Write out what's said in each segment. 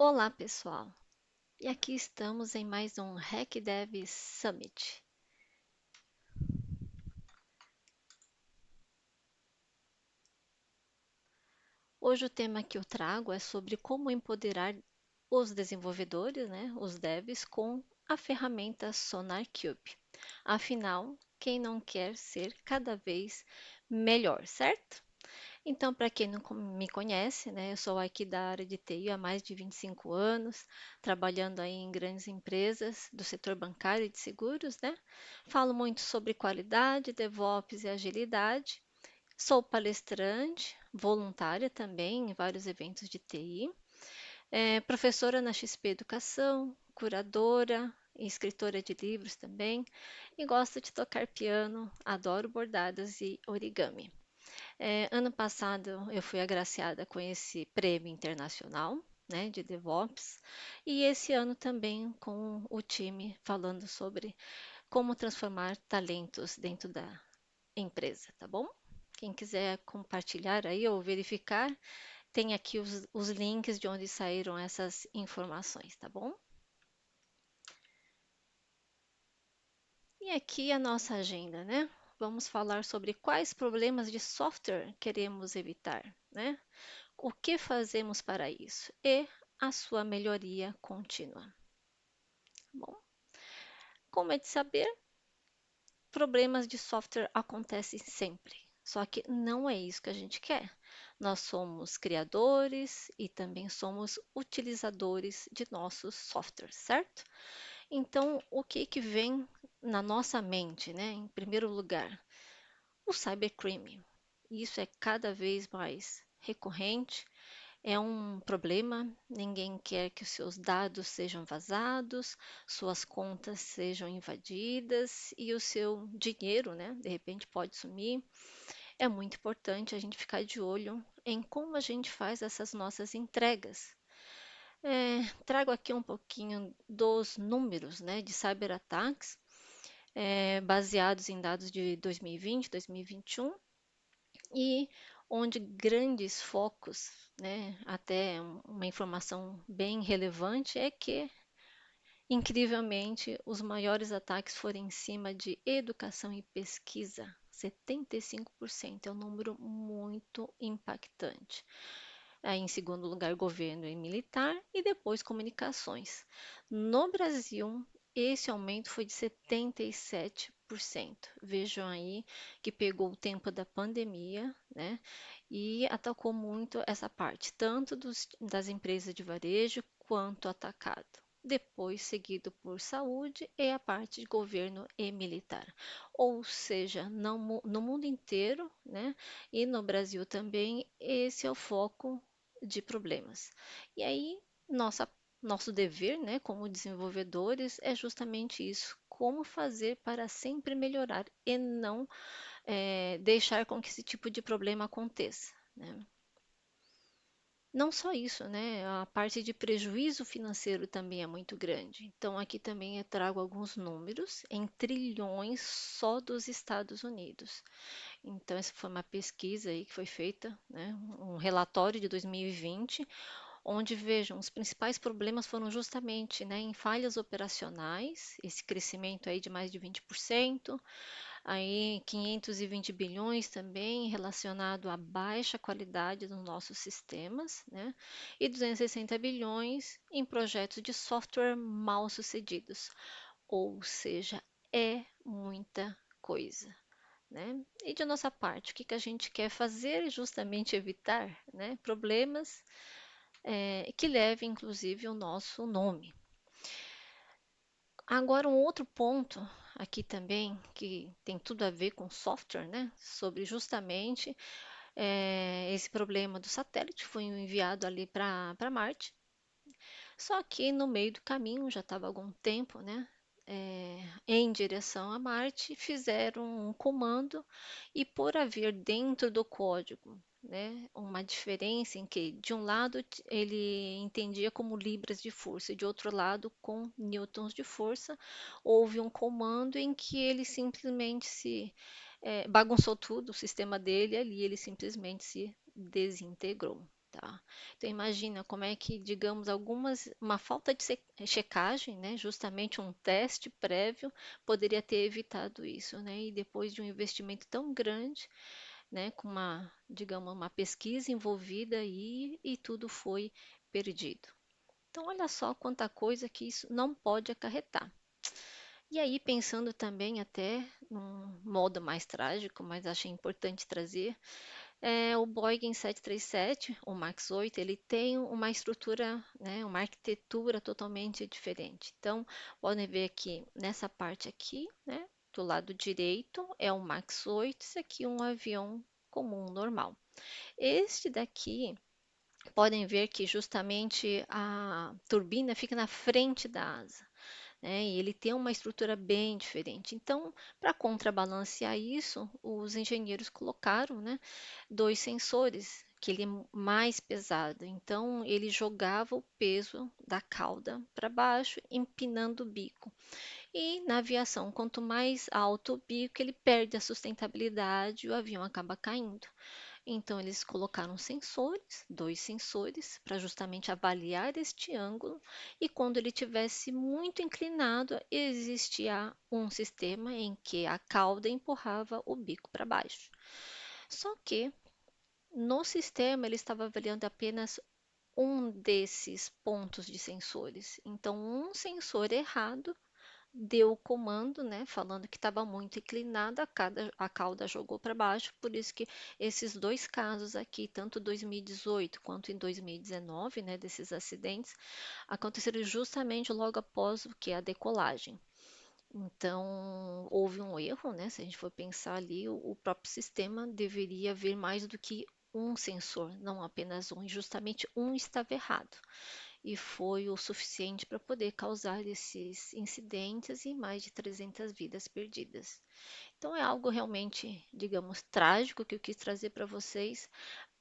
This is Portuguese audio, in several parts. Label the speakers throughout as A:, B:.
A: Olá, pessoal! E aqui estamos em mais um HackDev Summit. Hoje o tema que eu trago é sobre como empoderar os desenvolvedores, os devs, com a ferramenta SonarQube. Afinal, quem não quer ser cada vez melhor, certo? Então, para quem não me conhece, eu sou aqui da área de TI há mais de 25 anos, trabalhando aí em grandes empresas do setor bancário e de seguros, né? Falo muito sobre qualidade, DevOps e agilidade. Sou palestrante, voluntária também em vários eventos de TI, professora na XP Educação, curadora e escritora de livros também, e gosto de tocar piano, adoro bordados e origami. Ano passado eu fui agraciada com esse prêmio internacional, de DevOps, e esse ano também com o time falando sobre como transformar talentos dentro da empresa, tá bom? Quem quiser compartilhar aí ou verificar, tem aqui os links de onde saíram essas informações, tá bom? E aqui a nossa agenda, né? Vamos falar sobre quais problemas de software queremos evitar, né? O que fazemos para isso e a sua melhoria contínua. Bom, como é de saber, problemas de software acontecem sempre, só que não é isso que a gente quer. Nós somos criadores e também somos utilizadores de nossos softwares, certo? Então, o que que vem na nossa mente, né? Em primeiro lugar, o cybercrime. Isso é cada vez mais recorrente. É um problema, ninguém quer que os seus dados sejam vazados, suas contas sejam invadidas e o seu dinheiro, de repente pode sumir. É muito importante a gente ficar de olho em como a gente faz essas nossas entregas. Trago aqui um pouquinho dos números, de cyberataques, baseados em dados de 2020, 2021 e onde grandes focos, até uma informação bem relevante é que, incrivelmente, os maiores ataques foram em cima de educação e pesquisa. 75% é um número muito impactante. Aí, em segundo lugar, governo e militar, e depois comunicações. No Brasil, esse aumento foi de 77%. Vejam aí que pegou o tempo da pandemia, e atacou muito essa parte, tanto das empresas de varejo quanto atacado. Depois, seguido por saúde e a parte de governo e militar. Ou seja, no mundo inteiro, e no Brasil também, esse é o foco de problemas. E aí, nosso dever, como desenvolvedores, é justamente isso: como fazer para sempre melhorar e não deixar com que esse tipo de problema aconteça, né? Não só isso, a parte de prejuízo financeiro também é muito grande. Então, aqui também eu trago alguns números em trilhões só dos Estados Unidos. Então, essa foi uma pesquisa aí que foi feita, um relatório de 2020, onde, vejam, os principais problemas foram justamente, em falhas operacionais, esse crescimento aí de mais de 20%, aí 520 bilhões também relacionado à baixa qualidade dos nossos sistemas, e 260 bilhões em projetos de software mal sucedidos, ou seja, é muita coisa. E de nossa parte, o que que a gente quer fazer é justamente evitar, problemas que levem, inclusive, o nosso nome. Agora, um outro ponto aqui também, que tem tudo a ver com software, sobre justamente esse problema do satélite que foi enviado ali para Marte. Só que no meio do caminho, já estava algum tempo, em direção a Marte, fizeram um comando e por haver dentro do código, uma diferença em que de um lado ele entendia como libras de força e de outro lado com newtons de força, houve um comando em que ele simplesmente se bagunçou tudo, o sistema dele ali, ele simplesmente se desintegrou. tá? Então imagina como é que, digamos, uma falta de checagem, né, justamente um teste prévio poderia ter evitado isso, né? E depois de um investimento tão grande, né, com digamos, uma pesquisa envolvida aí e tudo foi perdido. Então olha só quanta coisa que isso não pode acarretar. E aí, pensando também até num modo mais trágico, mas achei importante trazer, o Boeing 737, o Max 8, ele tem uma estrutura, né, uma arquitetura totalmente diferente. Então, podem ver aqui, nessa parte aqui, né, do lado direito é o Max 8, esse aqui é um avião comum, normal. Este daqui, podem ver que justamente a turbina fica na frente da asa, né? E ele tem uma estrutura bem diferente. Então, para contrabalancear isso, os engenheiros colocaram, né, dois sensores, que ele é mais pesado. Então, ele jogava o peso da cauda para baixo, empinando o bico. E na aviação, quanto mais alto o bico, ele perde a sustentabilidade e o avião acaba caindo. Então, eles colocaram sensores, dois sensores, para justamente avaliar este ângulo, e quando ele tivesse muito inclinado, existia um sistema em que a cauda empurrava o bico para baixo. Só que no sistema ele estava avaliando apenas um desses pontos de sensores. Então, um sensor errado deu o comando, né, falando que estava muito inclinada, a cauda jogou para baixo, por isso que esses dois casos aqui, tanto 2018 quanto em 2019, né, desses acidentes, aconteceram justamente logo após o que a decolagem. Então, houve um erro, né? Se a gente for pensar ali, o próprio sistema deveria ver mais do que um sensor, não apenas um, e justamente um estava errado e foi o suficiente para poder causar esses incidentes e mais de 300 vidas perdidas. Então é algo realmente, digamos, trágico que eu quis trazer para vocês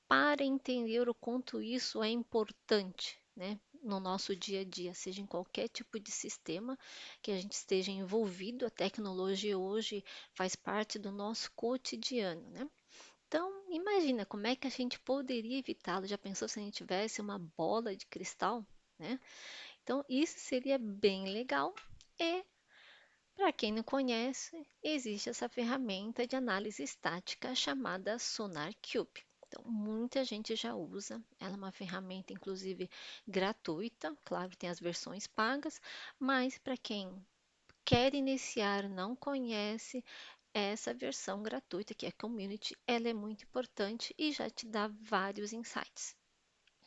A: para entender o quanto isso é importante, né, no nosso dia a dia, seja em qualquer tipo de sistema que a gente esteja envolvido, a tecnologia hoje faz parte do nosso cotidiano, né? Então, imagina como é que a gente poderia evitá-lo. Já pensou se a gente tivesse uma bola de cristal, né? Então, isso seria bem legal. E, para quem não conhece, existe essa ferramenta de análise estática chamada SonarCube. Então, muita gente já usa. Ela é uma ferramenta, inclusive, gratuita. Claro, tem as versões pagas, mas para quem quer iniciar, não conhece, essa versão gratuita, que é Community, ela é muito importante e já te dá vários insights.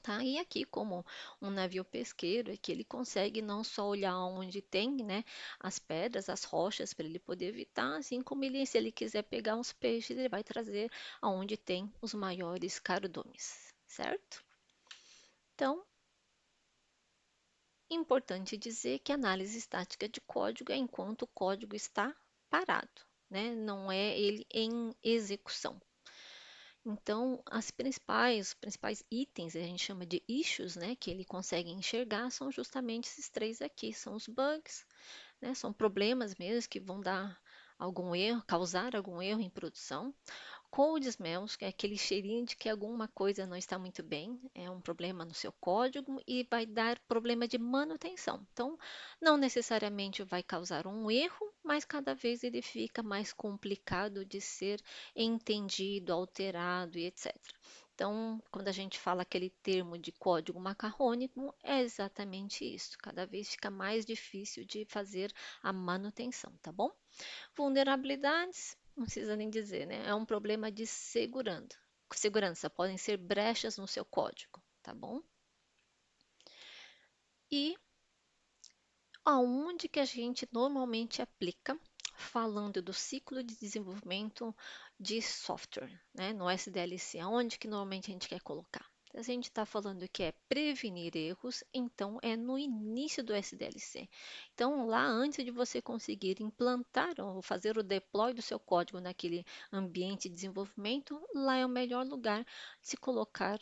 A: Tá? E aqui, como um navio pesqueiro, é que ele consegue não só olhar onde tem, né, as pedras, as rochas, para ele poder evitar, assim como ele, se ele quiser pegar uns peixes, ele vai trazer aonde tem os maiores cardumes, certo? Então, importante dizer que a análise estática de código é enquanto o código está parado, né? Não é ele em execução. Então, os principais itens, a gente chama de issues, né, que ele consegue enxergar, são justamente esses três aqui, são os bugs, né, são problemas mesmo que vão dar algum erro, causar algum erro em produção. Code smells, que é aquele cheirinho de que alguma coisa não está muito bem, é um problema no seu código e vai dar problema de manutenção. Então, não necessariamente vai causar um erro, mas cada vez ele fica mais complicado de ser entendido, alterado e etc. Então, quando a gente fala aquele termo de código macarrônico, é exatamente isso. Cada vez fica mais difícil de fazer a manutenção, tá bom? Vulnerabilidades, não precisa nem dizer, né? É um problema de segurança. Podem ser brechas no seu código, tá bom? E aonde que a gente normalmente aplica, falando do ciclo de desenvolvimento de software, né? No SDLC, aonde que normalmente a gente quer colocar? Se a gente está falando que é prevenir erros, então é no início do SDLC. Então, lá antes de você conseguir implantar ou fazer o deploy do seu código naquele ambiente de desenvolvimento, lá é o melhor lugar de se colocar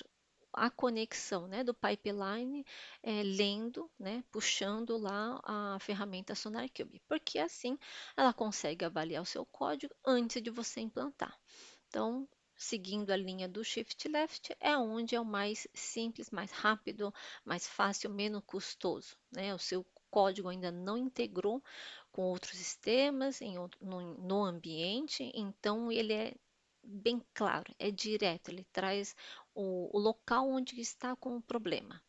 A: a conexão, né, do pipeline, lendo, né, puxando lá a ferramenta SonarCube, porque assim ela consegue avaliar o seu código antes de você implantar. Então, seguindo a linha do Shift Left, é onde é o mais simples, mais rápido, mais fácil, menos custoso, né? O seu código ainda não integrou com outros sistemas no ambiente, então ele é bem claro, é direto, ele traz o local onde está com o problema,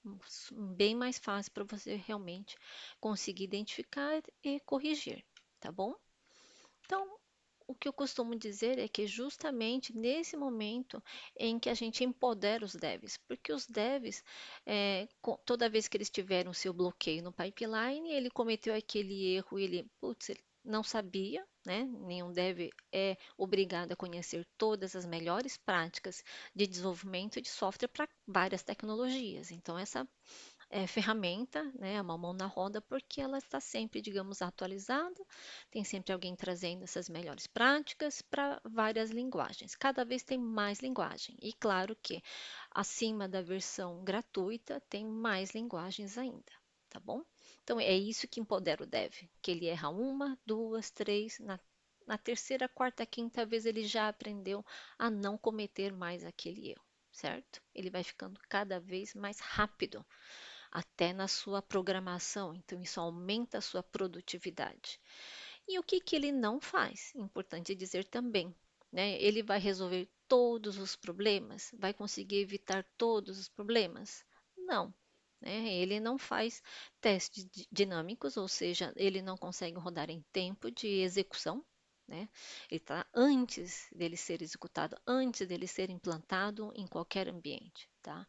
A: bem mais fácil para você realmente conseguir identificar e corrigir, tá bom? Então, o que eu costumo dizer é que justamente nesse momento em que a gente empodera os devs, porque os devs, toda vez que eles tiveram seu bloqueio no pipeline, ele cometeu aquele erro, ele, putz, ele não sabia, né? Nenhum dev é obrigado a conhecer todas as melhores práticas de desenvolvimento de software para várias tecnologias. Então, essa ferramenta, né, uma mão na roda, porque ela está sempre, digamos, atualizada, tem sempre alguém trazendo essas melhores práticas para várias linguagens. Cada vez tem mais linguagem, e claro que acima da versão gratuita tem mais linguagens ainda, tá bom? Então é isso que empodera o dev, que ele erra uma, duas, três, na terceira, quarta, quinta vez ele já aprendeu a não cometer mais aquele erro, certo? Ele vai ficando cada vez mais rápido até na sua programação, então isso aumenta a sua produtividade. E o que que ele não faz? Importante dizer também, né? Ele vai resolver todos os problemas? Vai conseguir evitar todos os problemas? Não. Né? Ele não faz testes dinâmicos, ou seja, ele não consegue rodar em tempo de execução, né? Ele está antes dele ser executado, antes dele ser implantado em qualquer ambiente, tá?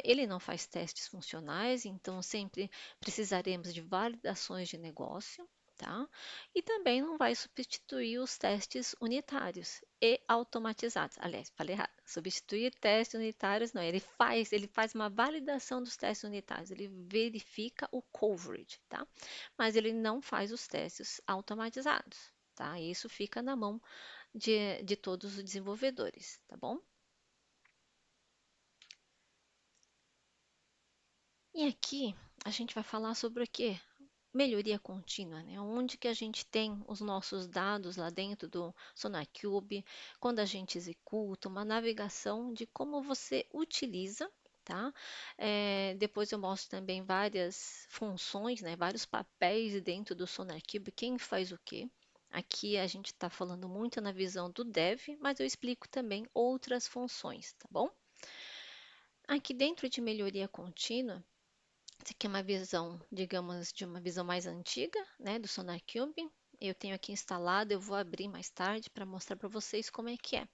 A: Ele não faz testes funcionais, então sempre precisaremos de validações de negócio, tá? E também não vai substituir os testes unitários e automatizados. Aliás, falei errado. Substituir testes unitários, não. Ele faz uma validação dos testes unitários. Ele verifica o coverage, tá? Mas ele não faz os testes automatizados, tá? Isso fica na mão de todos os desenvolvedores, tá bom? E aqui a gente vai falar sobre o quê? Melhoria contínua, né? Onde que a gente tem os nossos dados lá dentro do SonarCube, quando a gente executa uma navegação de como você utiliza, tá? Depois eu mostro também várias funções, né? Vários papéis dentro do SonarCube, quem faz o quê. Aqui a gente está falando muito na visão do dev, mas eu explico também outras funções, tá bom? Aqui dentro de melhoria contínua, essa aqui é uma visão, digamos, de uma visão mais antiga, né, do SonarCube. Eu tenho aqui instalado, eu vou abrir mais tarde para mostrar para vocês como é que é.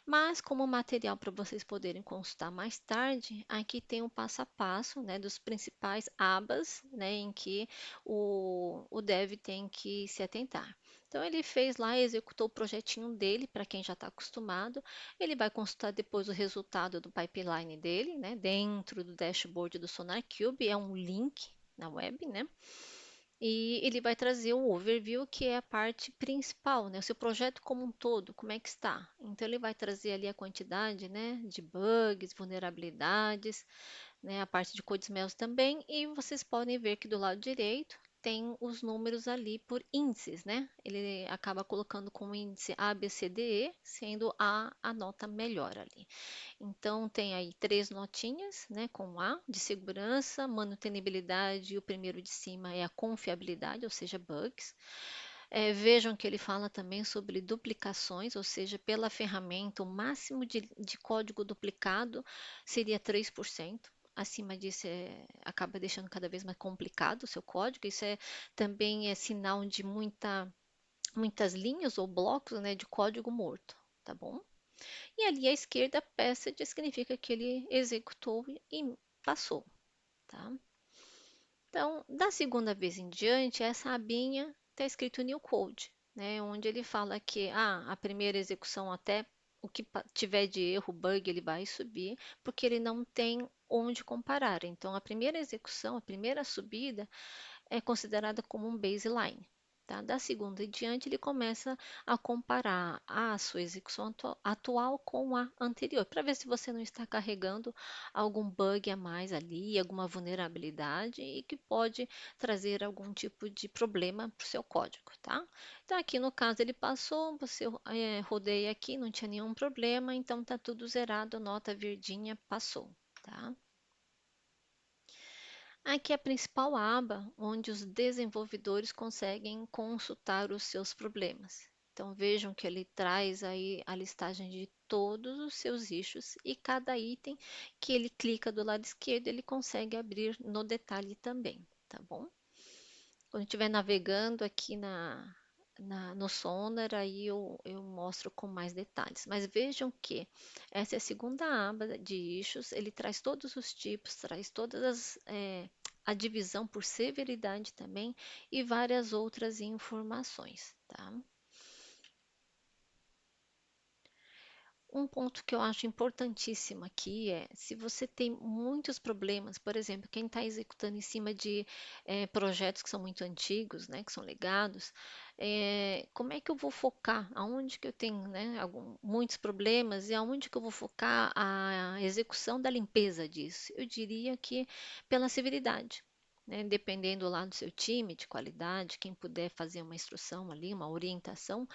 A: Mas como material para vocês poderem consultar mais tarde, aqui tem um passo a passo, né, dos principais abas, né, em que o dev tem que se atentar. Então ele fez lá, executou o projetinho dele, para quem já está acostumado. Ele vai consultar depois o resultado do pipeline dele, né, dentro do dashboard do SonarCube, é um link na web, né? E ele vai trazer um overview, que é a parte principal, né? O seu projeto como um todo, como é que está? Então, ele vai trazer ali a quantidade, né, de bugs, vulnerabilidades, né, a parte de code smells também, e vocês podem ver que do lado direito tem os números ali por índices, né? Ele acaba colocando como índice A, B, C, D, E, sendo a nota melhor ali. Então, tem aí três notinhas, né, com A, de segurança, manutenibilidade, e o primeiro de cima é a confiabilidade, ou seja, bugs. Vejam que ele fala também sobre duplicações, ou seja, pela ferramenta, o máximo de código duplicado seria 3%. Acima disso, acaba deixando cada vez mais complicado o seu código. Isso também é sinal de muitas linhas ou blocos, né, de código morto, tá bom? E ali à esquerda, passage significa que ele executou e passou, tá? Então, da segunda vez em diante, essa abinha está escrito new code, né? Onde ele fala que a primeira execução até o que tiver de erro, bug, ele vai subir, porque ele não tem onde comparar. Então, a primeira execução, a primeira subida, é considerada como um baseline. Tá? Da segunda em diante, ele começa a comparar a sua execução atual com a anterior, para ver se você não está carregando algum bug a mais ali, alguma vulnerabilidade e que pode trazer algum tipo de problema para o seu código, tá? Então, aqui no caso, ele passou, você rodeia aqui, não tinha nenhum problema, então tá tudo zerado, nota verdinha, passou, tá? Aqui é a principal aba onde os desenvolvedores conseguem consultar os seus problemas. Então vejam que ele traz aí a listagem de todos os seus issues e cada item que ele clica do lado esquerdo ele consegue abrir no detalhe também, tá bom? Quando estiver navegando aqui no Sonar, aí eu mostro com mais detalhes. Mas vejam que essa é a segunda aba de issues, ele traz todos os tipos, traz a divisão por severidade também e várias outras informações, tá? Um ponto que eu acho importantíssimo aqui é, se você tem muitos problemas, por exemplo, quem está executando em cima de projetos que são muito antigos, né, que são legados, como é que eu vou focar? Aonde que eu tenho, né, muitos problemas e aonde que eu vou focar a execução da limpeza disso? Eu diria que pela severidade. Né, dependendo lá do seu time de qualidade, quem puder fazer uma instrução ali, uma orientação,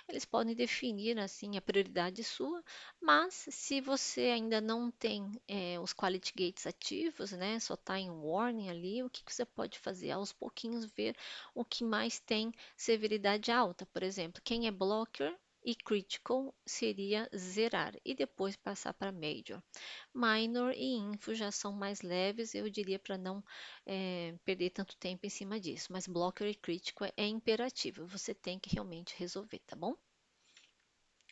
A: eles podem definir assim a prioridade sua, mas se você ainda não tem os quality gates ativos, né, só está em warning ali, o que que você pode fazer? Aos pouquinhos ver o que mais tem severidade alta. Por exemplo, quem é blocker e critical seria zerar e depois passar para major. Minor e info já são mais leves, eu diria para não perder tanto tempo em cima disso, mas blocker e critical é imperativo, você tem que realmente resolver, tá bom?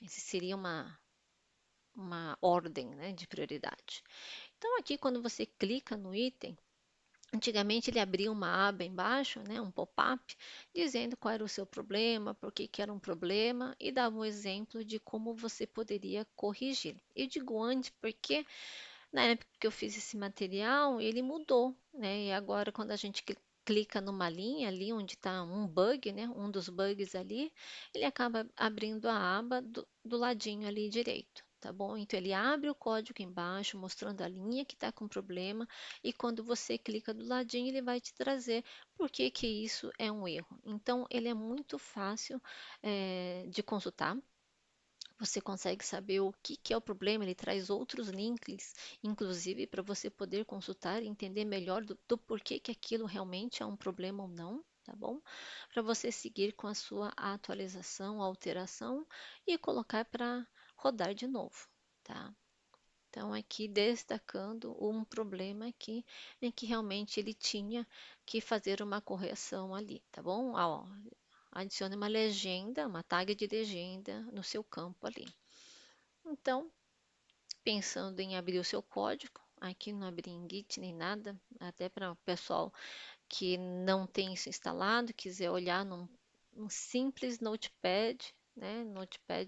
A: Esse seria uma ordem, né, de prioridade. Então, aqui, quando você clica no item, antigamente ele abria uma aba embaixo, né, um pop-up, dizendo qual era o seu problema, por que que era um problema e dava um exemplo de como você poderia corrigir. Eu digo antes porque na época que eu fiz esse material, ele mudou, né? E agora quando a gente clica numa linha ali onde está um bug, né? Um dos bugs ali, ele acaba abrindo a aba do ladinho ali direito. Tá bom? Então ele abre o código embaixo, mostrando a linha que está com problema, e quando você clica do ladinho, ele vai te trazer por que que isso é um erro. Então ele é muito fácil de consultar, você consegue saber o que que é o problema, ele traz outros links, inclusive, para você poder consultar e entender melhor do porquê que aquilo realmente é um problema ou não, tá bom? Para você seguir com a sua atualização, alteração e colocar para rodar de novo, tá? Então, aqui destacando um problema aqui em que realmente ele tinha que fazer uma correção ali, tá bom? Ó, adicione uma legenda, uma tag de legenda no seu campo ali. Então, pensando em abrir o seu código, aqui não abri em Git nem nada, até para o pessoal que não tem isso instalado, quiser olhar num simples Notepad, né? Notepad++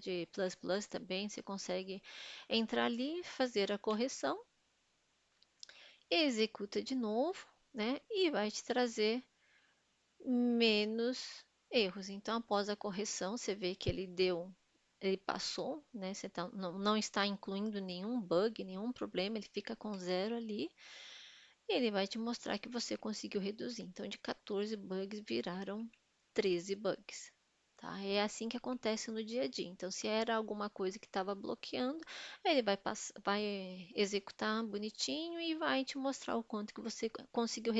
A: também, você consegue entrar ali, fazer a correção, executa de novo, né? E vai te trazer menos erros. Então, após a correção, você vê que ele passou, né? Você não está incluindo nenhum bug, nenhum problema, ele fica com zero ali. E ele vai te mostrar que você conseguiu reduzir. Então, de 14 bugs viraram 13 bugs. Tá? É assim que acontece no dia a dia. Então, se era alguma coisa que estava bloqueando, ele vai executar bonitinho e vai te mostrar o quanto que você conseguiu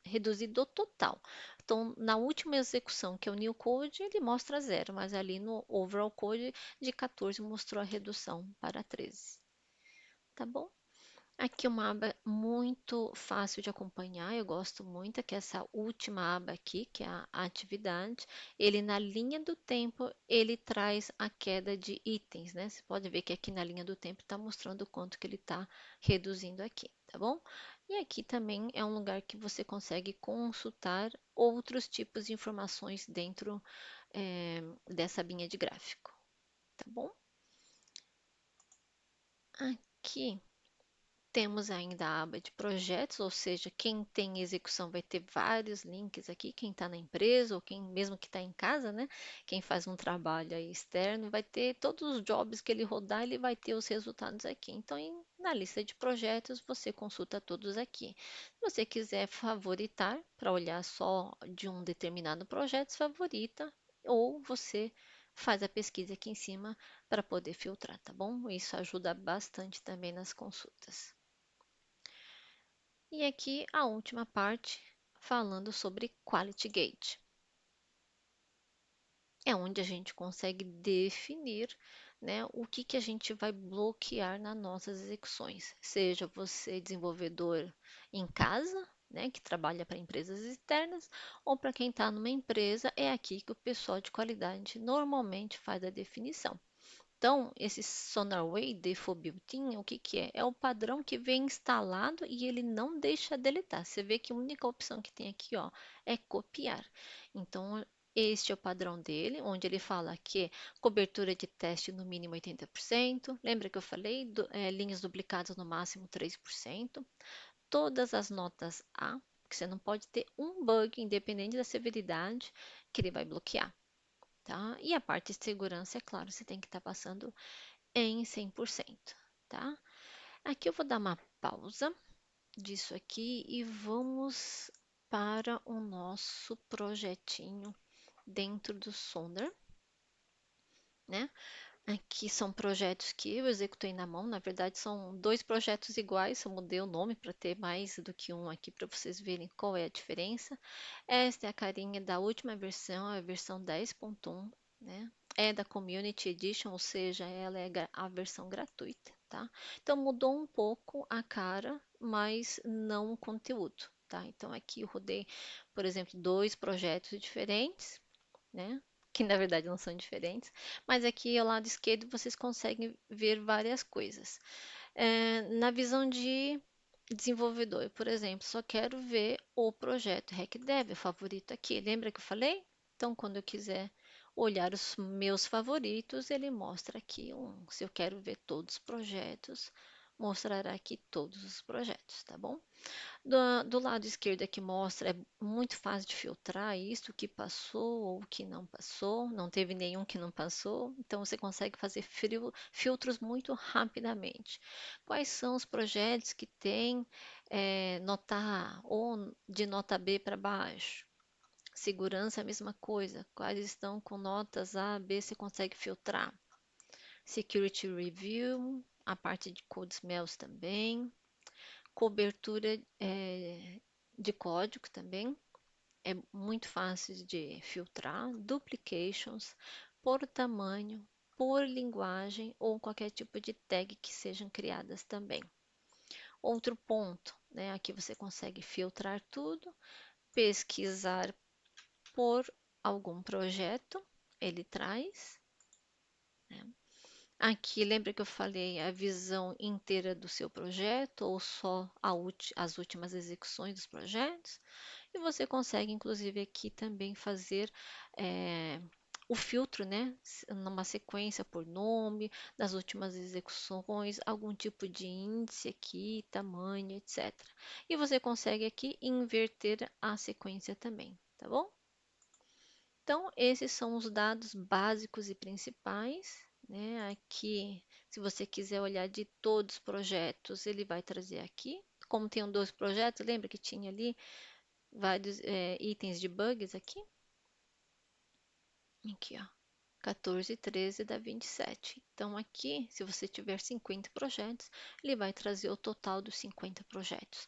A: reduzir do total. Então, na última execução, que é o new code, ele mostra zero, mas ali no overall code de 14 mostrou a redução para 13. Tá bom? Aqui uma aba muito fácil de acompanhar, eu gosto muito, que é essa última aba aqui, que é a atividade. Ele na linha do tempo, ele traz a queda de itens, né? Você pode ver que aqui na linha do tempo está mostrando o quanto que ele está reduzindo aqui, tá bom? E aqui também é um lugar que você consegue consultar outros tipos de informações dentro dessa abinha de gráfico, tá bom? Aqui Temos ainda a aba de projetos, ou seja, quem tem execução vai ter vários links aqui, quem está na empresa ou quem mesmo que está em casa, né? Quem faz um trabalho aí externo vai ter todos os jobs que ele rodar, ele vai ter os resultados aqui. Então, na lista de projetos, você consulta todos aqui. Se você quiser favoritar para olhar só de um determinado projeto, favorita, ou você faz a pesquisa aqui em cima para poder filtrar, tá bom? Isso ajuda bastante também nas consultas. E aqui a última parte, falando sobre Quality Gate. É onde a gente consegue definir, né, o que a gente vai bloquear nas nossas execuções. Seja você desenvolvedor em casa, né, que trabalha para empresas externas, ou para quem está numa empresa, é aqui que o pessoal de qualidade normalmente faz a definição. Então, esse SonarWay Default Built-in, o que que é? É o padrão que vem instalado e ele não deixa deletar. Você vê que a única opção que tem aqui, ó, é copiar. Então, este é o padrão dele, onde ele fala que cobertura de teste no mínimo 80%. Lembra que eu falei? Linhas duplicadas no máximo 3%. Todas as notas A, porque você não pode ter um bug, independente da severidade, que ele vai bloquear. Tá? E a parte de segurança, é claro, você tem que estar passando em 100%, tá? Aqui eu vou dar uma pausa disso aqui e vamos para o nosso projetinho dentro do Sonar, né? Aqui são projetos que eu executei na mão, na verdade são dois projetos iguais, só mudei o nome para ter mais do que um aqui para vocês verem qual é a diferença. Esta é a carinha da última versão, a versão 10.1, né? É da Community Edition, ou seja, ela é a versão gratuita, tá? Então mudou um pouco a cara, mas não o conteúdo, tá? Então aqui eu rodei, por exemplo, dois projetos diferentes, né? Que na verdade não são diferentes, mas aqui ao lado esquerdo vocês conseguem ver várias coisas. Na visão de desenvolvedor, por exemplo, só quero ver o projeto RecDev, o favorito aqui. Lembra que eu falei? Então, quando eu quiser olhar os meus favoritos, ele mostra aqui um. Se eu quero ver todos os projetos, mostrará aqui todos os projetos, tá bom? Do lado esquerdo aqui mostra, é muito fácil de filtrar isso, o que passou ou o que não passou, não teve nenhum que não passou, então você consegue fazer filtros muito rapidamente. Quais são os projetos que têm nota A ou de nota B para baixo? Segurança, a mesma coisa. Quais estão com notas A, B, você consegue filtrar. Security Review, a parte de code smells também. Cobertura de código também é muito fácil de filtrar. Duplications por tamanho, por linguagem ou qualquer tipo de tag que sejam criadas também. Outro ponto, né? Aqui você consegue filtrar tudo, pesquisar por algum projeto, ele traz, né? Aqui, lembra que eu falei a visão inteira do seu projeto ou só as últimas execuções dos projetos? E você consegue, inclusive, aqui também fazer o filtro, né? Numa sequência por nome, das últimas execuções, algum tipo de índice aqui, tamanho, etc. E você consegue aqui inverter a sequência também, tá bom? Então, esses são os dados básicos e principais, né? Aqui, se você quiser olhar de todos os projetos, ele vai trazer aqui. Como tem dois projetos, lembra que tinha ali vários itens de bugs aqui? Aqui, ó. 14 e 13 dá 27. Então, aqui, se você tiver 50 projetos, ele vai trazer o total dos 50 projetos.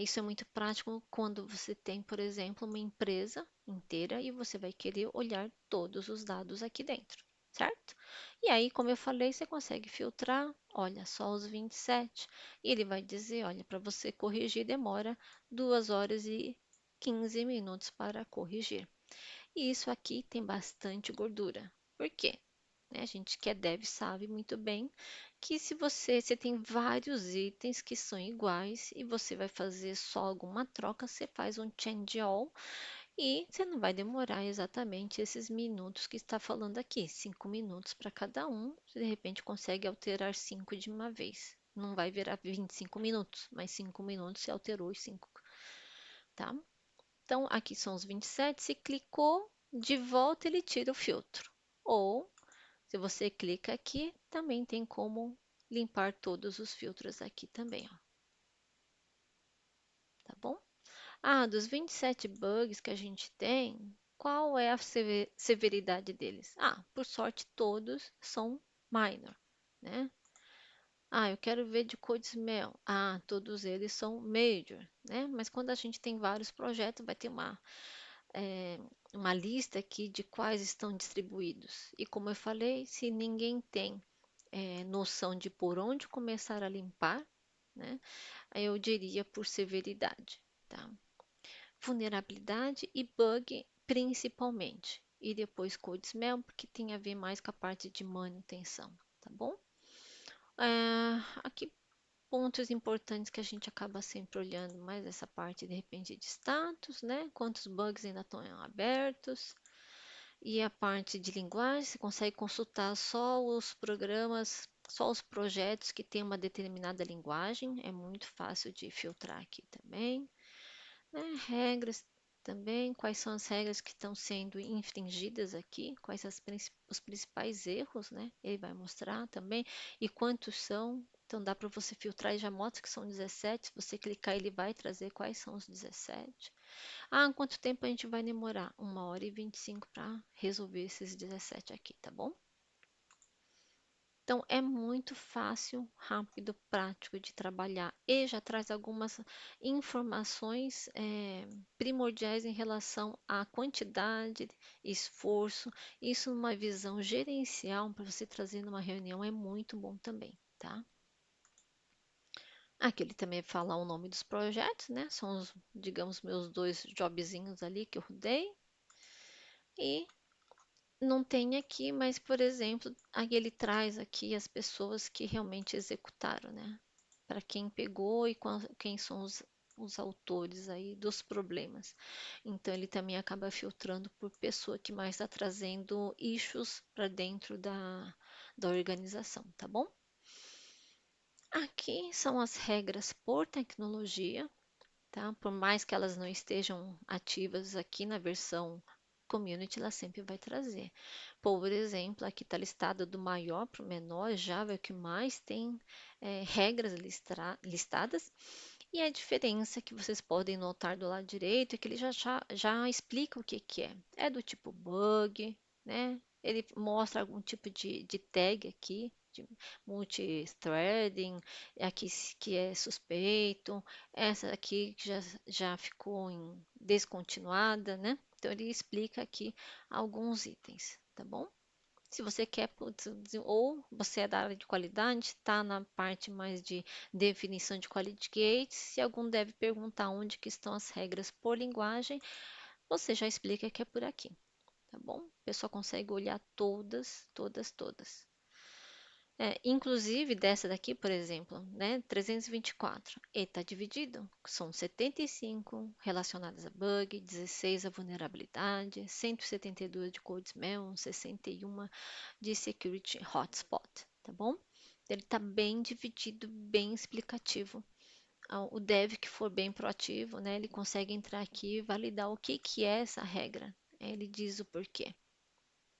A: Isso é muito prático quando você tem, por exemplo, uma empresa inteira e você vai querer olhar todos os dados aqui dentro, certo? E aí, como eu falei, você consegue filtrar, olha só os 27, e ele vai dizer, olha, para você corrigir demora 2 horas e 15 minutos para corrigir. E isso aqui tem bastante gordura. Por quê? A gente que é dev sabe muito bem que se você tem vários itens que são iguais e você vai fazer só alguma troca, você faz um change all e você não vai demorar exatamente esses minutos que está falando aqui, 5 minutos para cada um, você de repente consegue alterar 5 de uma vez, Não vai virar 25 minutos, mas 5 minutos se alterou os 5, tá? Então, aqui são os 27. Se clicou, de volta ele tira o filtro. Ou, se você clica aqui, também tem como limpar todos os filtros aqui também, ó, tá bom? Ah, dos 27 bugs que a gente tem, qual é a severidade deles? Ah, por sorte, todos são minor, né? Ah, eu quero ver de Codesmell. Ah, todos eles são major, né? Mas quando a gente tem vários projetos, vai ter eh, uma lista aqui de quais estão distribuídos. E como eu falei, se ninguém tem noção de por onde começar a limpar, né? Aí eu diria por severidade, tá? Vulnerabilidade e bug principalmente. E depois Codesmell, porque tem a ver mais com a parte de manutenção, tá bom? Aqui pontos importantes que a gente acaba sempre olhando mais essa parte de repente de status, né? Quantos bugs ainda estão abertos. E a parte de linguagem, você consegue consultar só os programas, só os projetos que têm uma determinada linguagem. É muito fácil de filtrar aqui também, né? Regras também, quais são as regras que estão sendo infringidas aqui, quais são os principais erros, né? Ele vai mostrar também, e quantos são. Então dá para você filtrar e já mostra que são 17. Se você clicar, ele vai trazer quais são os 17. Ah, quanto tempo a gente vai demorar? 1h25 para resolver esses 17 aqui, tá bom? Então, é muito fácil, rápido, prático de trabalhar e já traz algumas informações primordiais em relação à quantidade, esforço. Isso numa visão gerencial para você trazer numa reunião é muito bom também, tá? Aqui ele também fala o nome dos projetos, né? São os, digamos, meus dois jobzinhos ali que eu rodei. E não tem aqui, mas, por exemplo, aí ele traz aqui as pessoas que realmente executaram, né? Para quem pegou e quem são os autores aí dos problemas. Então, ele também acaba filtrando por pessoa que mais está trazendo issues para dentro da organização, tá bom? Aqui são as regras por tecnologia, tá? Por mais que elas não estejam ativas aqui na versão community, ela sempre vai trazer. Por exemplo, aqui está listado do maior para o menor, Java é o que mais tem regras listadas. E a diferença que vocês podem notar do lado direito é que ele já explica o que, que é. É do tipo bug, né? Ele mostra algum tipo de tag aqui, de multithreading, aqui que é suspeito, essa aqui que já ficou descontinuada, né? Então ele explica aqui alguns itens, tá bom? Se você quer, ou você é da área de qualidade, está na parte mais de definição de quality gates, se algum deve perguntar onde que estão as regras por linguagem, você já explica que é por aqui, tá bom? O pessoal consegue olhar todas, todas, todas. Inclusive dessa daqui, por exemplo, né, 324, ele está dividido, são 75 relacionadas a bug, 16 a vulnerabilidade, 172 de codesmell, 61 de security hotspot, tá bom? Ele está bem dividido, bem explicativo. O dev que for bem proativo, né, ele consegue entrar aqui e validar o que que é essa regra. Ele diz o porquê,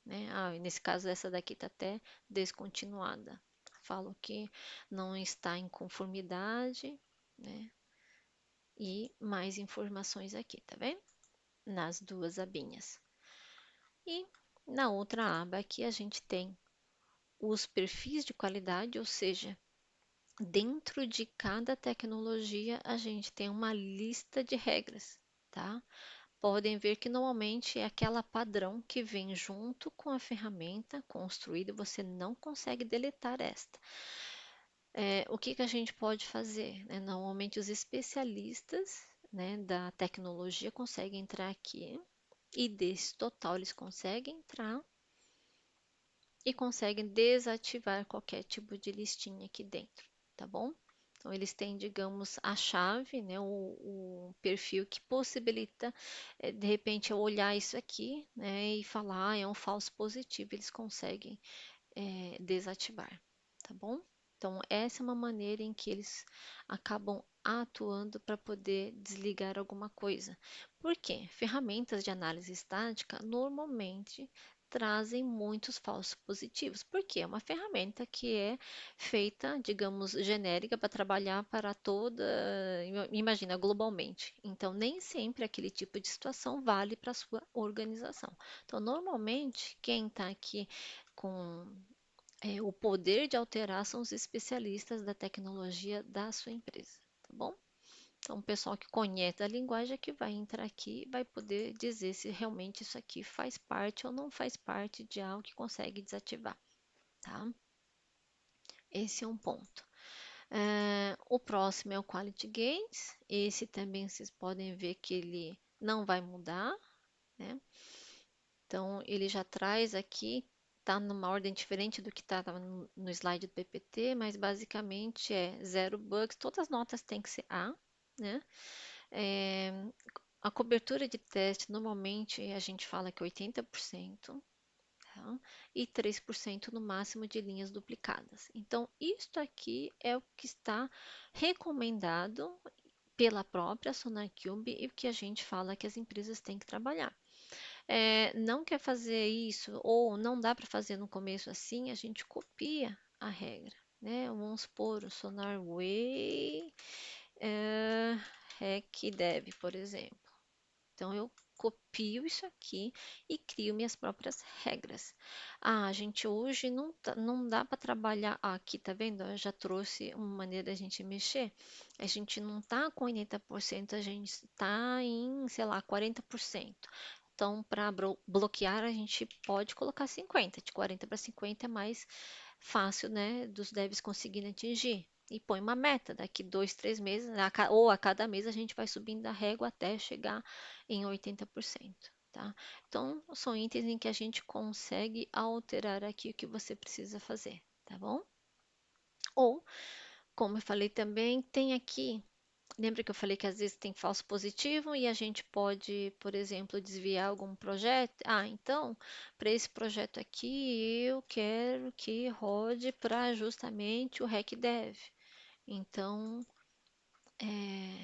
A: né? E nesse caso essa daqui está até descontinuada. Falo que não está em conformidade, né? E mais informações aqui, tá vendo? Nas duas abinhas. E na outra aba aqui a gente tem os perfis de qualidade, ou seja, dentro de cada tecnologia a gente tem uma lista de regras, tá? Podem ver que normalmente é aquela padrão que vem junto com a ferramenta construída, você não consegue deletar esta. O que que a gente pode fazer, né? Normalmente os especialistas, né, da tecnologia conseguem entrar aqui e desse total eles conseguem entrar e conseguem desativar qualquer tipo de listinha aqui dentro, tá bom? Então, eles têm, digamos, a chave, né, o perfil que possibilita, de repente, eu olhar isso aqui, né, e falar, é um falso positivo, eles conseguem, desativar, tá bom? Então, essa é uma maneira em que eles acabam atuando para poder desligar alguma coisa. Por quê? Ferramentas de análise estática normalmente trazem muitos falsos positivos, porque é uma ferramenta que é feita, digamos, genérica para trabalhar para toda, imagina, globalmente. Então, nem sempre aquele tipo de situação vale para a sua organização. Então, normalmente, quem está aqui com o poder de alterar são os especialistas da tecnologia da sua empresa, tá bom? Então, o pessoal que conhece a linguagem é que vai entrar aqui e vai poder dizer se realmente isso aqui faz parte ou não faz parte de algo que consegue desativar, tá? Esse é um ponto. O próximo é o Quality Gains. Esse também vocês podem ver que ele não vai mudar, né? Então, ele já traz aqui, está numa ordem diferente do que estava no slide do PPT, mas basicamente é zero bugs, todas as notas têm que ser A, né? É, a cobertura de teste, normalmente a gente fala que é 80%, tá? E 3% no máximo de linhas duplicadas. Então, isto aqui é o que está recomendado pela própria SonarCube e o que a gente fala que as empresas têm que trabalhar. Não quer fazer isso ou não dá para fazer no começo assim, a gente copia a regra, né? Vamos supor o SonarWay RecDev, por exemplo. Então, eu copio isso aqui e crio minhas próprias regras. A gente hoje não dá para trabalhar. Aqui, tá vendo? Eu já trouxe uma maneira da gente mexer. A gente não está com 80%, a gente está em, sei lá, 40%. Então, para bloquear, a gente pode colocar 50%. De 40 para 50 é mais fácil, né, dos devs conseguirem atingir. E põe uma meta, daqui 2, 3 meses, ou a cada mês a gente vai subindo a régua até chegar em 80%, tá? Então, são itens em que a gente consegue alterar aqui o que você precisa fazer, tá bom? Ou, como eu falei também, tem aqui, lembra que eu falei que às vezes tem falso positivo e a gente pode, por exemplo, desviar algum projeto? Então, para esse projeto aqui, eu quero que rode para justamente o RecDev. Então,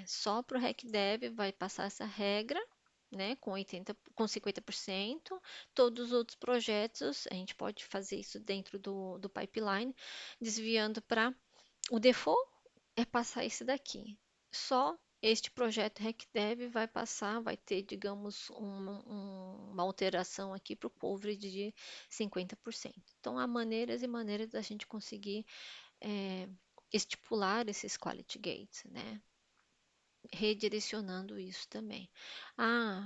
A: só para o RecDev vai passar essa regra, né, com 50%. Todos os outros projetos, a gente pode fazer isso dentro do pipeline, desviando para o default é passar esse daqui. Só este projeto RecDev vai passar, vai ter, digamos, uma alteração aqui para o coverage de 50%. Então, há maneiras e maneiras da gente conseguir estipular esses quality gates, né? Redirecionando isso também.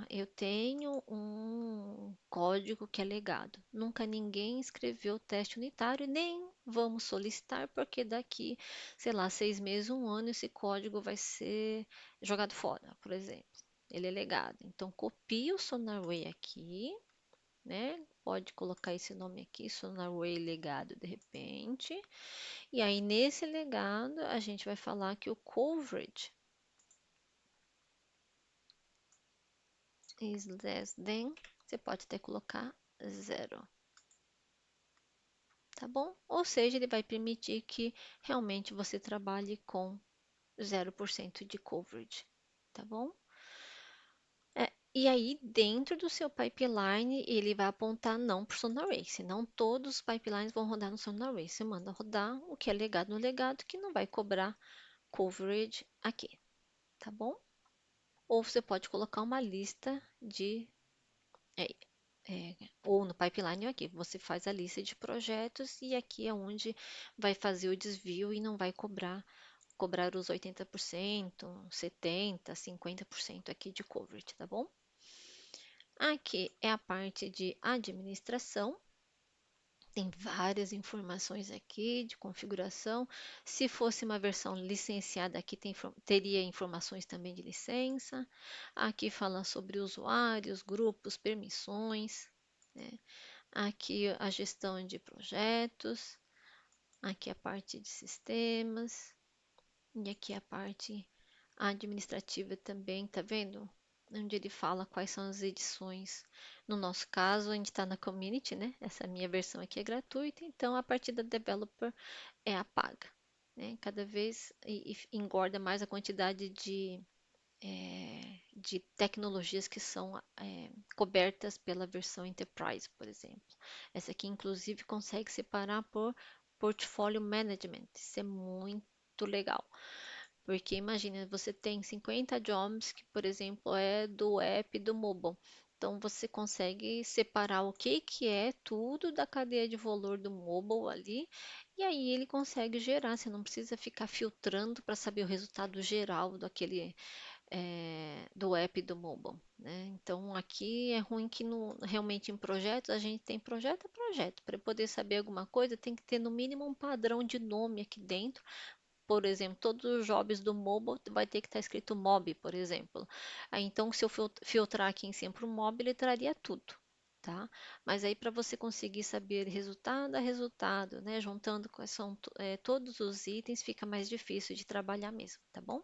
A: Eu tenho um código que é legado. Nunca ninguém escreveu teste unitário, nem vamos solicitar, porque daqui, sei lá, 6 meses, um ano, esse código vai ser jogado fora, por exemplo. Ele é legado. Então, copia o SonarWay aqui, né? Pode colocar esse nome aqui, SonarWay legado, de repente. E aí, nesse legado, a gente vai falar que o coverage is less than, você pode até colocar zero, tá bom? Ou seja, ele vai permitir que realmente você trabalhe com 0% de coverage, tá bom? E aí, dentro do seu pipeline, ele vai apontar não para o SonarWay, senão todos os pipelines vão rodar no SonarWay. Você manda rodar o que é legado no legado, que não vai cobrar coverage aqui, tá bom? Ou você pode colocar uma lista de é, ou no pipeline ou aqui, você faz a lista de projetos e aqui é onde vai fazer o desvio e não vai cobrar os 80%, 70%, 50% aqui de coverage, tá bom? Aqui é a parte de administração. Tem várias informações aqui de configuração. Se fosse uma versão licenciada, aqui teria informações também de licença. Aqui fala sobre usuários, grupos, permissões, né? Aqui a gestão de projetos, aqui a parte de sistemas e aqui a parte administrativa também, tá vendo? Onde ele fala quais são as edições. No nosso caso, a gente está na community, né? Essa minha versão aqui é gratuita, então a parte da developer é a paga, né? Cada vez e engorda mais a quantidade de tecnologias que são cobertas pela versão Enterprise, por exemplo. Essa aqui, inclusive, consegue separar por Portfolio Management. Isso é muito legal. Porque imagina, você tem 50 jobs que, por exemplo, é do app do mobile. Então você consegue separar o que que é tudo da cadeia de valor do mobile ali, e aí ele consegue gerar. Você não precisa ficar filtrando para saber o resultado geral do app do mobile, né? Então aqui é ruim que realmente em projetos a gente tem projeto a projeto. Para poder saber alguma coisa, tem que ter no mínimo um padrão de nome aqui dentro. Por exemplo, todos os jobs do mobile vai ter que estar escrito mob, por exemplo. Aí, então, se eu filtrar aqui em cima para o mob, ele traria tudo, tá? Mas aí para você conseguir saber resultado a resultado, né? Juntando quais são todos os itens, fica mais difícil de trabalhar mesmo, tá bom?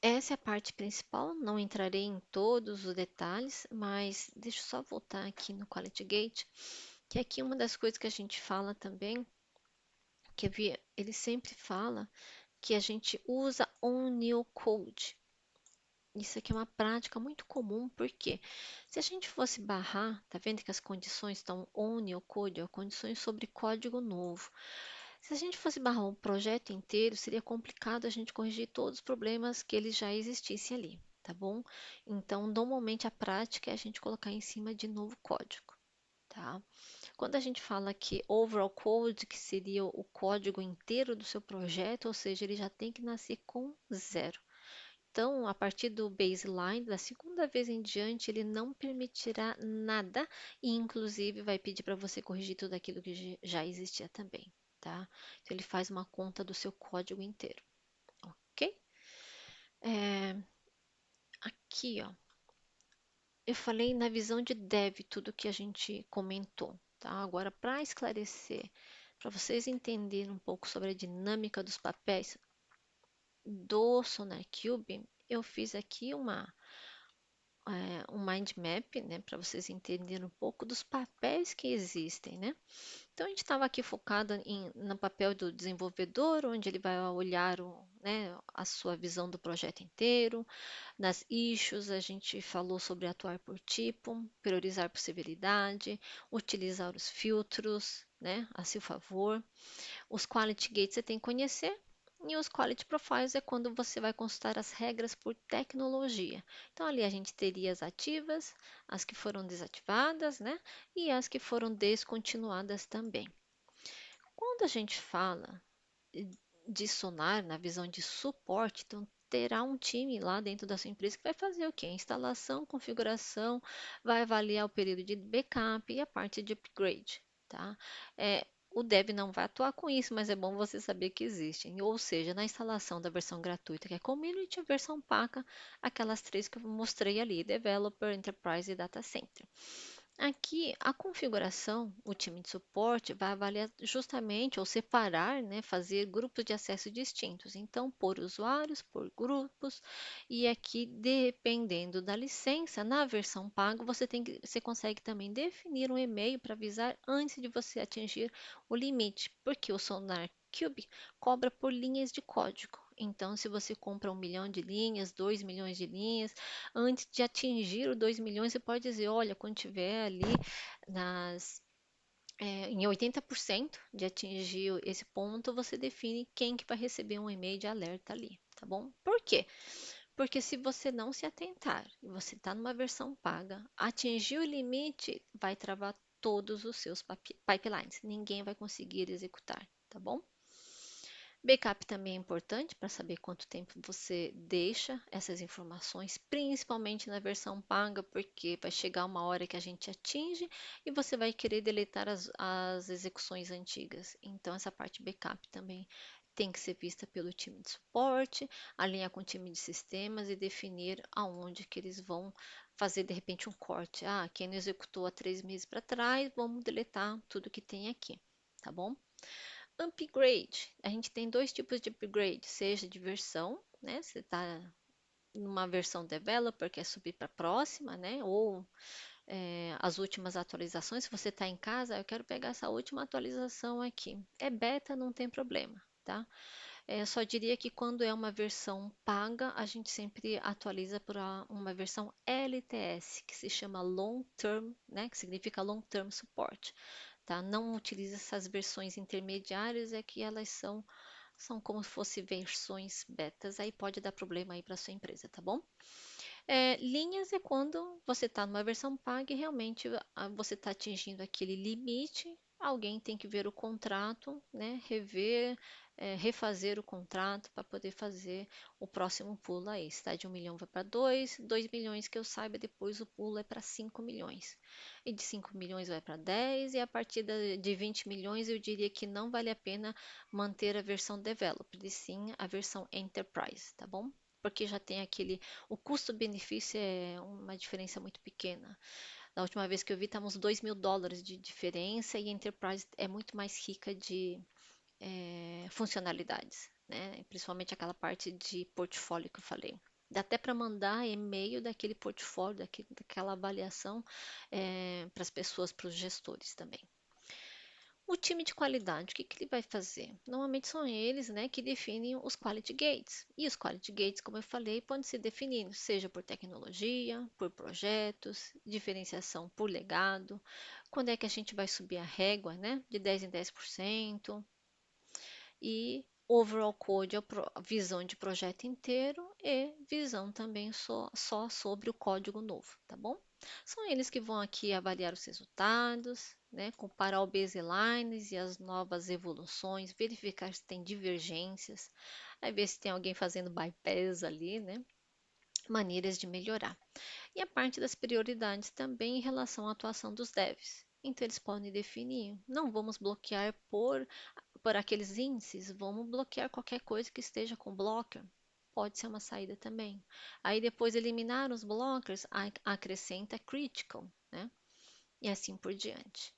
A: Essa é a parte principal, não entrarei em todos os detalhes, mas deixa eu só voltar aqui no Quality Gate, que aqui uma das coisas que a gente fala também, ele sempre fala que a gente usa on new code. Isso aqui é uma prática muito comum, porque se a gente fosse barrar, tá vendo que as condições estão on new code, ó, condições sobre código novo. Se a gente fosse barrar um projeto inteiro, seria complicado a gente corrigir todos os problemas que eles já existissem ali, tá bom? Então, normalmente a prática é a gente colocar em cima de novo código, tá? Quando a gente fala que overall code, que seria o código inteiro do seu projeto, ou seja, ele já tem que nascer com zero. Então, a partir do baseline, da segunda vez em diante, ele não permitirá nada e, inclusive, vai pedir para você corrigir tudo aquilo que já existia também, tá? Então, ele faz uma conta do seu código inteiro, ok? É, aqui, ó, eu falei na visão de dev tudo que a gente comentou, tá? Agora, para esclarecer, para vocês entenderem um pouco sobre a dinâmica dos papéis do SonarQube, eu fiz aqui um mind map, né, para vocês entenderem um pouco dos papéis que existem, né? Então a gente estava aqui focado no papel do desenvolvedor, onde ele vai olhar né, a sua visão do projeto inteiro. Nas issues, a gente falou sobre atuar por tipo, priorizar por severidade, utilizar os filtros, né, a seu favor. Os quality gates você tem que conhecer. E os quality profiles é quando você vai consultar as regras por tecnologia. Então, ali a gente teria as ativas, as que foram desativadas, né? E as que foram descontinuadas também. Quando a gente fala de Sonar na visão de suporte, então terá um time lá dentro da sua empresa que vai fazer o quê? Instalação, configuração, vai avaliar o período de backup e a parte de upgrade, tá? O dev não vai atuar com isso, mas é bom você saber que existem. Ou seja, na instalação da versão gratuita, que é Community, a versão paga, aquelas três que eu mostrei ali, Developer, Enterprise e Data Center. Aqui, a configuração, o time de suporte vai avaliar justamente ou separar, né, fazer grupos de acesso distintos. Então, por usuários, por grupos, e aqui, dependendo da licença, na versão paga, você consegue também definir um e-mail para avisar antes de você atingir o limite, porque o Sonar Cube cobra por linhas de código. Então, se você compra 1 milhão de linhas, 2 milhões de linhas, antes de atingir os 2 milhões, você pode dizer, olha, quando tiver ali em 80% de atingir esse ponto, você define quem que vai receber um e-mail de alerta ali, tá bom? Por quê? Porque se você não se atentar e você está numa versão paga, atingir o limite vai travar todos os seus pipelines. Ninguém vai conseguir executar, tá bom? Backup também é importante para saber quanto tempo você deixa essas informações, principalmente na versão paga, porque vai chegar uma hora que a gente atinge e você vai querer deletar as execuções antigas. Então, essa parte backup também tem que ser vista pelo time de suporte, alinhar com o time de sistemas e definir aonde que eles vão fazer de repente um corte. Ah, quem não executou há 3 meses para trás, vamos deletar tudo que tem aqui, tá bom? Upgrade, a gente tem dois tipos de upgrade, seja de versão, né? Você está numa versão developer, quer subir para a próxima, né? Ou as últimas atualizações. Se você está em casa, eu quero pegar essa última atualização aqui. É beta, não tem problema, tá? Só diria que quando é uma versão paga, a gente sempre atualiza para uma versão LTS, que se chama Long Term, né? Que significa Long Term Support, tá? Não utilize essas versões intermediárias, é que elas são como se fossem versões betas, aí pode dar problema aí para sua empresa, tá bom? Linhas é quando você está numa versão paga e realmente você está atingindo aquele limite, alguém tem que ver o contrato, né, rever, refazer o contrato para poder fazer o próximo pulo aí. Se está de 1 milhão vai para 2 milhões que eu saiba, depois o pulo é para 5 milhões. E de 5 milhões vai para 10, e a partir de 20 milhões eu diria que não vale a pena manter a versão Developer, e sim a versão Enterprise, tá bom? Porque já tem o custo-benefício é uma diferença muito pequena. Da última vez que eu vi, estamos US$ 2.000 de diferença e a Enterprise é muito mais rica de funcionalidades, né? Principalmente aquela parte de portfólio que eu falei. Dá até para mandar e-mail daquele portfólio, daquela avaliação para as pessoas, para os gestores também. O time de qualidade, o que que ele vai fazer? Normalmente são eles, né, que definem os quality gates. E os quality gates, como eu falei, podem ser definidos, seja por tecnologia, por projetos, diferenciação por legado, quando é que a gente vai subir a régua, né, de 10 em 10%, e overall code é a visão de projeto inteiro e visão também só sobre o código novo, tá bom? São eles que vão aqui avaliar os resultados, né, comparar o baselines e as novas evoluções, verificar se tem divergências, aí ver se tem alguém fazendo bypass ali, né, maneiras de melhorar. E a parte das prioridades também em relação à atuação dos devs. Então, eles podem definir, não vamos bloquear por aqueles índices, vamos bloquear qualquer coisa que esteja com blocker. Pode ser uma saída também. Aí, depois eliminar os blockers, acrescenta critical, né? E assim por diante.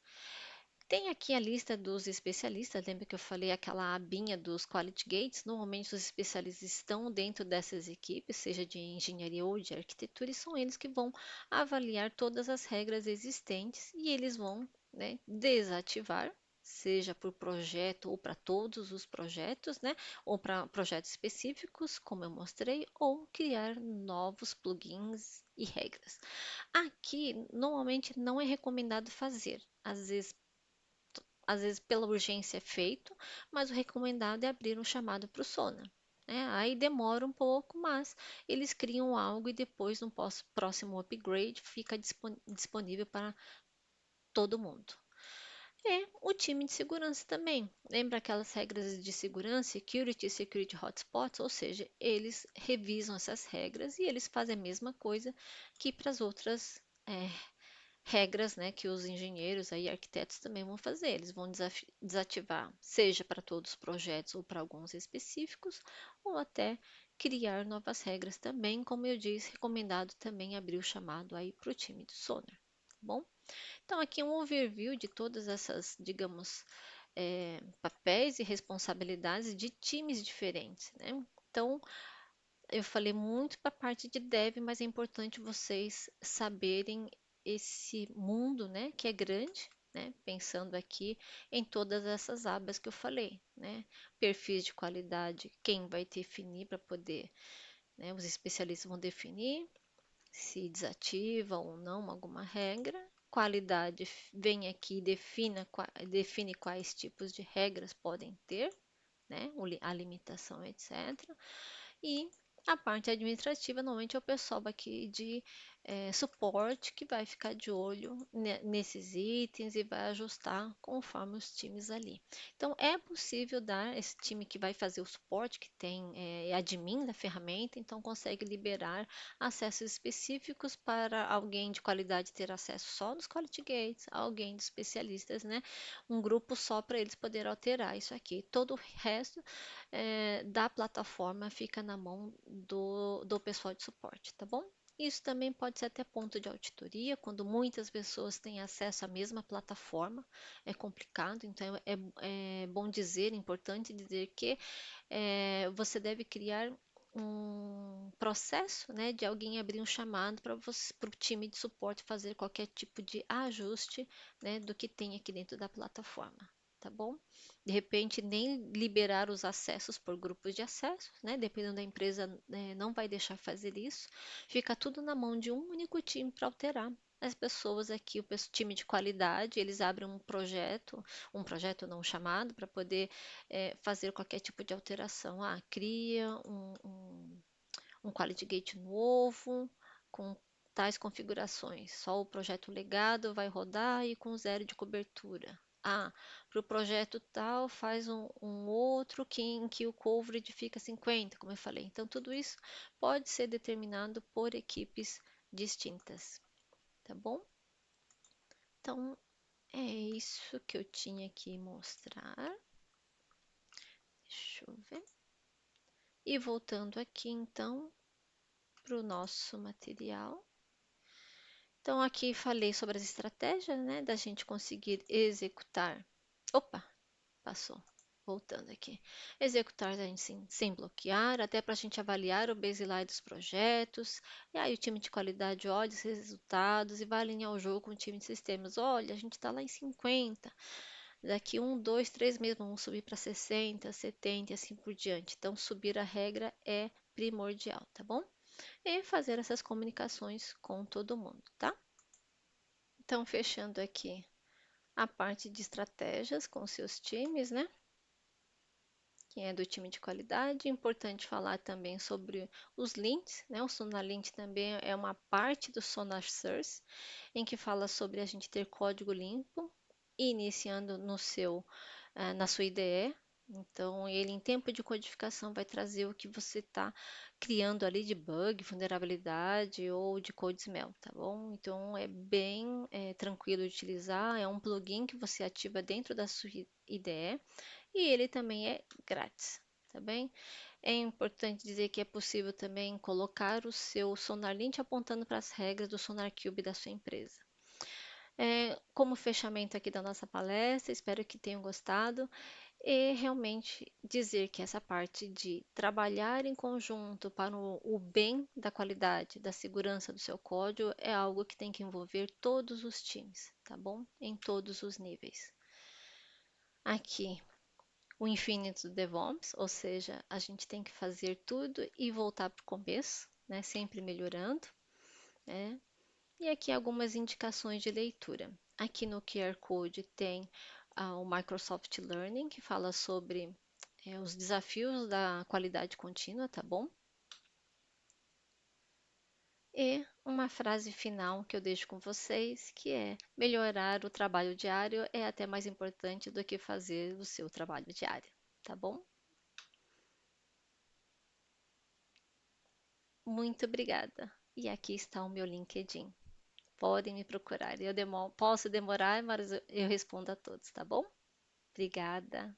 A: Tem aqui a lista dos especialistas, lembra que eu falei aquela abinha dos quality gates? Normalmente os especialistas estão dentro dessas equipes, seja de engenharia ou de arquitetura, e são eles que vão avaliar todas as regras existentes e eles vão, né, desativar, seja por projeto ou para todos os projetos, né, ou para projetos específicos, como eu mostrei, ou criar novos plugins e regras. Aqui, normalmente não é recomendado fazer. Às vezes pela urgência é feito, mas o recomendado é abrir um chamado para o Sona. Aí demora um pouco, mas eles criam algo e depois no próximo upgrade fica disponível para todo mundo. O time de segurança também. Lembra aquelas regras de segurança, security e security hotspots? Ou seja, eles revisam essas regras e eles fazem a mesma coisa que para as outras regras, né, que os engenheiros e arquitetos também vão fazer. Eles vão desativar, seja para todos os projetos ou para alguns específicos, ou até criar novas regras também, como eu disse, recomendado também abrir o chamado aí para o time do Sonar, tá bom? Então aqui um overview de todas essas, digamos, papéis e responsabilidades de times diferentes, né? Então, eu falei muito para a parte de dev, mas é importante vocês saberem esse mundo, né, que é grande, né, pensando aqui em todas essas abas que eu falei, né, perfis de qualidade, quem vai definir para poder, né, os especialistas vão definir se desativa ou não alguma regra. Qualidade vem aqui e define quais tipos de regras podem ter, né, a limitação, etc. E a parte administrativa, normalmente, é o pessoal aqui de suporte que vai ficar de olho nesses itens e vai ajustar conforme os times ali. Então, é possível dar esse time que vai fazer o suporte, que tem admin da ferramenta, então consegue liberar acessos específicos para alguém de qualidade ter acesso só nos quality gates, alguém de especialistas, né? Um grupo só para eles poderem alterar isso aqui. Todo o resto da plataforma fica na mão do pessoal de suporte, tá bom? Isso também pode ser até ponto de auditoria, quando muitas pessoas têm acesso à mesma plataforma, é complicado, então é bom dizer, é importante dizer que você deve criar um processo, né, de alguém abrir um chamado para o time de suporte fazer qualquer tipo de ajuste, né, do que tem aqui dentro da plataforma, tá bom? De repente, nem liberar os acessos por grupos de acesso, né, dependendo da empresa, né, não vai deixar fazer isso, fica tudo na mão de um único time para alterar. As pessoas aqui, time de qualidade, eles abrem um projeto não chamado, para poder fazer qualquer tipo de alteração. Ah, cria um Quality Gate novo, com tais configurações. Só o projeto legado vai rodar e com zero de cobertura. Ah, para o projeto tal, faz um outro em que o coverage fica 50, como eu falei. Então, tudo isso pode ser determinado por equipes distintas, tá bom? Então, é isso que eu tinha que mostrar. Deixa eu ver. E voltando aqui, então, para o nosso material. Então, aqui falei sobre as estratégias, né, da gente conseguir executar. Opa, passou. Voltando aqui. Executar sem bloquear, até para a gente avaliar o baseline dos projetos. E aí o time de qualidade olha os resultados e vai alinhar o jogo com o time de sistemas. Olha, a gente está lá em 50. Daqui 1, 2, 3 meses vamos subir para 60, 70 e assim por diante. Então, subir a regra é primordial, tá bom? E fazer essas comunicações com todo mundo, tá? Então, fechando aqui a parte de estratégias com seus times, né? Quem é do time de qualidade. Importante falar também sobre os links, né? O SonarLint também é uma parte do Sonar Source, em que fala sobre a gente ter código limpo, iniciando na sua IDE. Então, ele em tempo de codificação vai trazer o que você está criando ali de bug, vulnerabilidade ou de code smell, tá bom? Então, é bem tranquilo de utilizar, é um plugin que você ativa dentro da sua IDE e ele também é grátis, tá bem? É importante dizer que é possível também colocar o seu SonarLint apontando para as regras do SonarQube da sua empresa. Como fechamento aqui da nossa palestra, espero que tenham gostado e realmente dizer que essa parte de trabalhar em conjunto para o bem da qualidade, da segurança do seu código é algo que tem que envolver todos os times, tá bom? Em todos os níveis. Aqui, o infinito do DevOps, ou seja, a gente tem que fazer tudo e voltar para o começo, né? Sempre melhorando, né? E aqui algumas indicações de leitura. Aqui no QR Code tem o Microsoft Learning, que fala sobre os desafios da qualidade contínua, tá bom? E uma frase final que eu deixo com vocês, que é: melhorar o trabalho diário é até mais importante do que fazer o seu trabalho diário, tá bom? Muito obrigada. E aqui está o meu LinkedIn. Podem me procurar. Posso demorar, mas eu respondo a todos, tá bom? Obrigada.